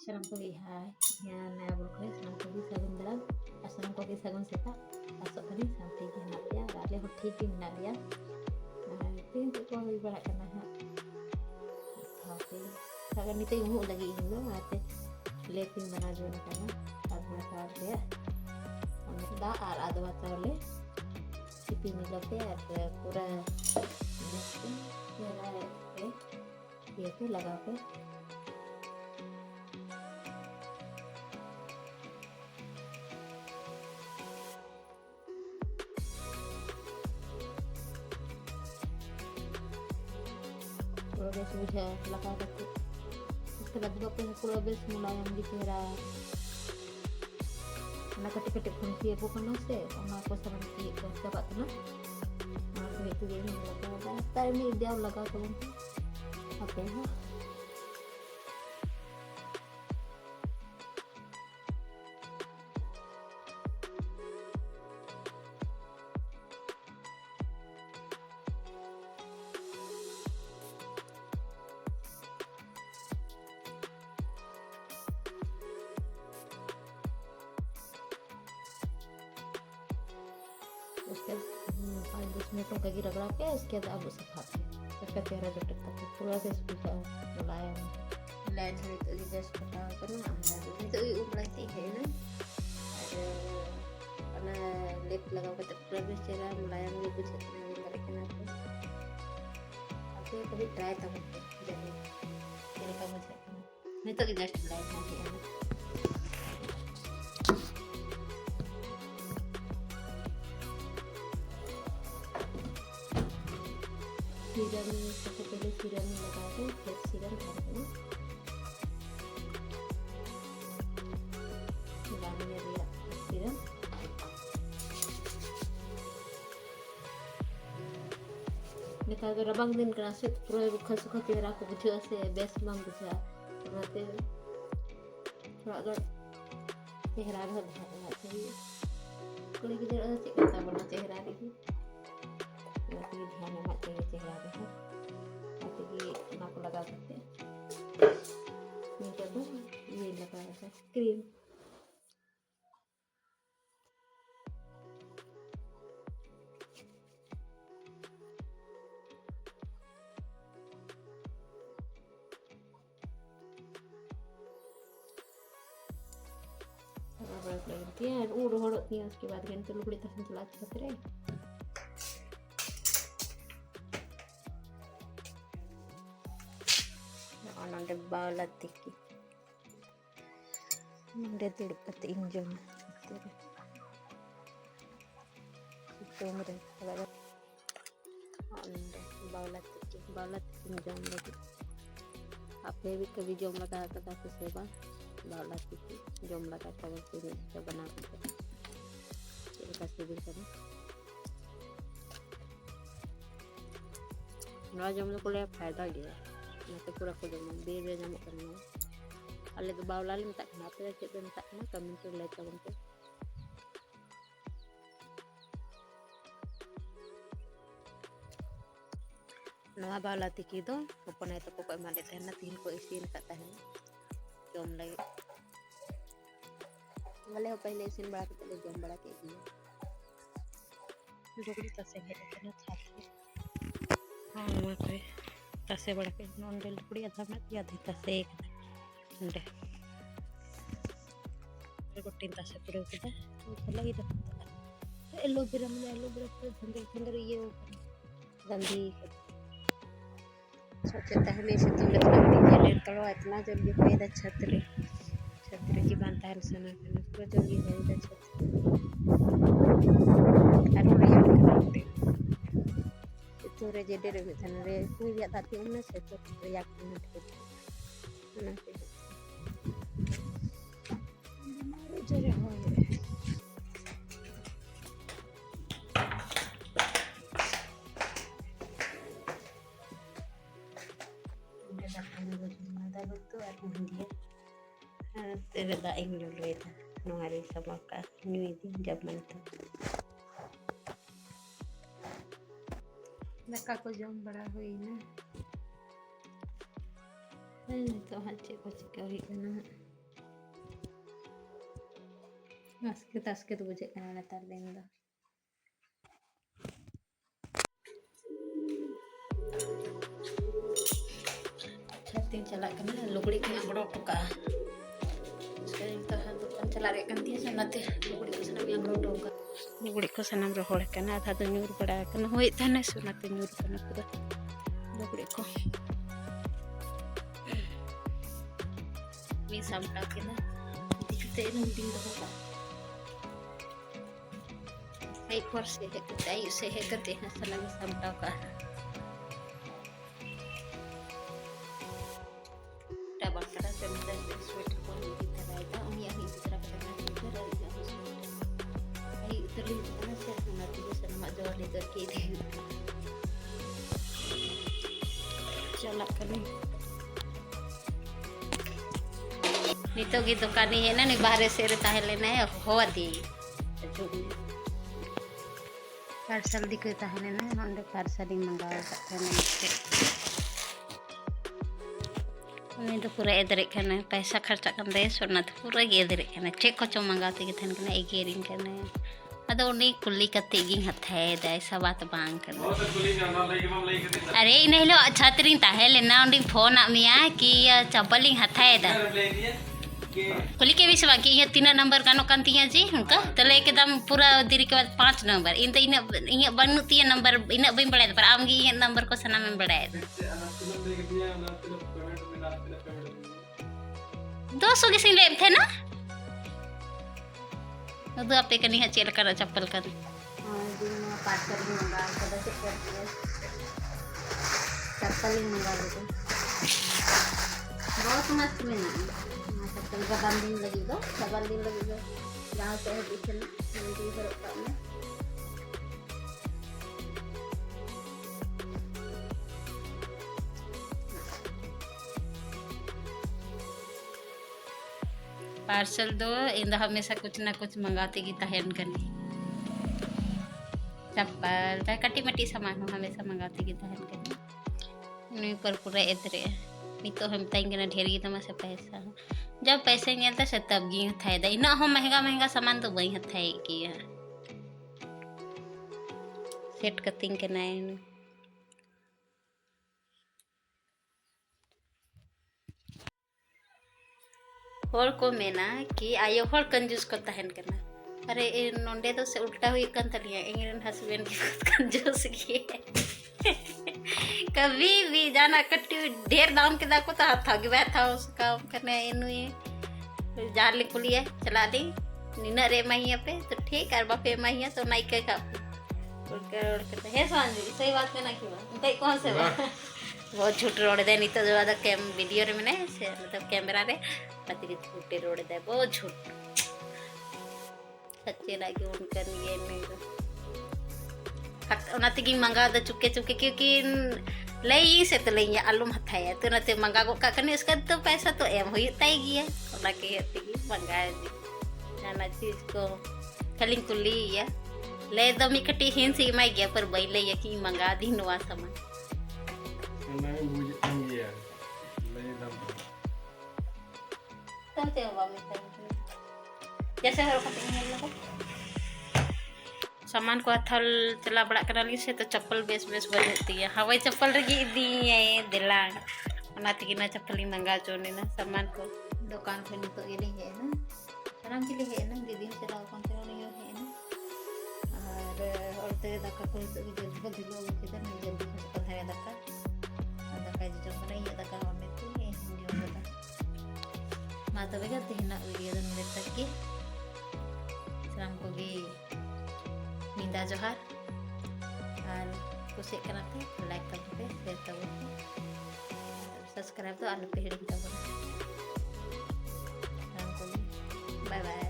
Salam pagi, hai. Yan nabol ko salam pagi sagun dalam. Salam pagi sagun seta. Pasok tadi sampai dia nak ya. Rale hoki ki nak ya. Itu untuk kau ibarat kena ha. Tapi sekarang itu ilmu lagi ilmu mate. Lekin bana jo na kana. Agna kar dia. Hमें दा और आधा बचा ले CP मिला पे पूरा ये पे लगा पे पूरा बेस मुझे लगा करके उसके बाद पूरा बेस मुलायम gitu ya. Nah ketika fungsi aku kan nase, orang aku sama si dapat tu na, aku itu dia ni laga, tapi ni dia laga tu kan, apa ya? उसके 5-10 मिनट का गिरा रख के उसके बाद अब उसे खाते हैं उसका चेहरा जो टकता है पूरा से इसको मुलायम लाइन है तो ये जस्ट पता करना है तो ये ऊपर से है ना और ना लिप लगा के तो पूरा भी चेहरा मुलायम भी कुछ नहीं लग रहा है आप ये कभी ट्राई तो करते जरूर तेरे का मुझे नहीं तो जस्ट लाइन है सीरम सबसे पहले सीरम लगा दो फिर सीरम भर दो मिलाने दिया सीरम निकाल के रबंग दिन करा से पूरा रुखा सूखा चेहरा को बुझे से बेस मंग बुझा बनाते थोड़ा अगर चेहरा में ध्यान चाहिए कुड़ी की जरूरत है चिकन का बना चेहरा देखिए ध्यान में चाहिए चेहरा पे ताकि नाक लगा सकते हैं जब ये लगाया था क्रीम उसके बाद गन तो लुकड़ी तक चला सकते रहे ada balat tiki ada tulipat injom itu mereka ada balat injom lagi आप भी कभी जोम लगा था तो सेवा बावला तiki जोम लगा था वैसे नहीं बना के इसका सेविंग करें नवा जोम को ले फायदा लिया nanti kurang jangan beda nyamuk karena ale tu bau lalim tak kenapa cek dan tak kenapa kami tu lihat kawan tu nama bau latih itu pokoknya itu pokok mandi teh nanti ko isin kat teh jom lagi boleh apa ini isin berat kita jom berat kayak gini jadi kita sehat kita cari macam तसे बड़ा के नोंडे लुकड़ी अधा में या दी तसे एक नोंडे गोटी तसे पूरे उठे चला ही तो एलोवेरा पूरे धंधे ये गंदी सोचता है हमेशा तो ले करो इतना जल्दी कोई दा छतरी की बनता है सना करने पूरा जल्दी है दा छतरी Sore jadi lebih tenang. Kuliah tapi mana saya teriak nanti. Nanti. Malu jadi hoy. Udah datang ada betul aku dia. Tidak ada yang dulu itu. Nunggu sama kak nyuiti zaman itu. लका को जम बड़ा हुई ना तो हच्चे को चिका हुई ना आस्के तो बुझे करना नेतार दिन दो छाती चला करना लुगड़ी के बड़ो टुका दुकान चला रे kan dia sanate lugड़ी को सनाम yang बड़ो टुका लुगड़ी को सनाम रोहड़ करना आधा तो न्यूर बड़ा करना होई थाने सुनाते न्यूर करना पूरा लुगड़ी को मी सामटा के ना दिखते इन दिन दो आई पर से है आई से है करते हैं सलाम सामटा का डबल करा से मतलब स्वेटर को नहीं तरह का और यही तरह का करना आई इतनी तरह से सुना तो सलाम जो लेकर के थे चला करें नितो की दुकानी है ना नहीं बाहर से रहता है लेना है हो दी पार्सल दिखता है ना हम पार्सल मंगावा करते हैं उन्हें तो पूरा एदरे करना पैसा खर्चा करते हैं सोना तो पूरा एदरे करना चेक को चो मंगाते के थन करना एगेरिंग करना अदो उन्हें कुल्ली कते गिंग हथे दा ऐसा बात बांग करना अरे नहीं लो छात्री ताहे लेना उन्हें फोन आमिया कि चप्पलिंग हथे दा कुली के भी सवा कि ये 3 नंबर गानो कांतिया जी उनका तले एकदम पूरा दिरी के बाद 5 नंबर इन तो इन बनुती नंबर इन बई बड़ाय पर आमगी ये नंबर को सना में बड़ाय 200 के सिंह ले थे ना दो आपे कनी है चेल कर चप्पल कर हां दिन में पार्सल मंगा कदा से कर चप्पल मंगा दो बहुत मस्त में का बंदिंग लगी दो जहाँ से है दिखना नहीं करता मैं पार्सल दो इंदा हमेशा कुछ ना कुछ मंगाते की तहन करनी चप्पल चाहे कटी मटी सामान हो हमेशा मंगाते की तहन करनी नहीं पर पूरा इधर तो हम ताइंगे ढेर की तमा से पैसा जब पैसे निकलता से तब गी हथाई दा इना हो महंगा सामान तो वही हथाई की है सेट कटिंग के नाइन होर को मेना कि आयो होर कंजूस को तहन करना अरे नोंडे तो से उल्टा हुई कन तलिया इंग्रन हस्बैंड की कंजूस की कभी भी जाना कट्टी ढेर दाम के दाको तो हाथ था था उसका करने इनु जान ले कुलिए चला दी निना रे महिया पे तो ठीक है बापे महिया तो नहीं के का करते है सांजी सही बात में ना की बात कई कौन से बहुत झूठ रोड दे नहीं तो ज्यादा कैम वीडियो रे में से मतलब कैमरा रे पति के झूठे रोड दे बहुत झूठ सच्चे लागे उनका ये नहीं उनाते की मंगा द चुके क्योंकि लई से तो लई आलू हथाया तो उनाते मंगा को का करने इसका तो पैसा तो एम हुई ताई गया उना के हती मंगा दी जाना चीज को खाली कुली या ले दो मी कटी हिन से माई गया पर बई ले कि मंगा दी नवा सामान नहीं बुझ गया ले दम तो ते वा में जैसे हर खाते हैं सामान को हथल चला बड़ा करा ली से तो चप्पल बेस बजती है हवाई चप्पल रगी दी है दिलांग उनाते की ना चप्पल मंगा चोने ना सामान को दुकान पे नहीं तो ये है ना आराम के लिए है ना दीदी से लाओ कौन से नहीं है ना और तेरे दक्का को तो जल्दी लोग किधर नहीं जल्दी खत्म है दक्का जो बनाई है दक्का होने तो ये वीडियो बता माता बेगा देना वीडियो दन में तक के सलाम को भी निंदा जोहार और कुछ करते लाइक करते शेयर करते सब्सक्राइब तो आलू पे हिडिंग करते बाय बाय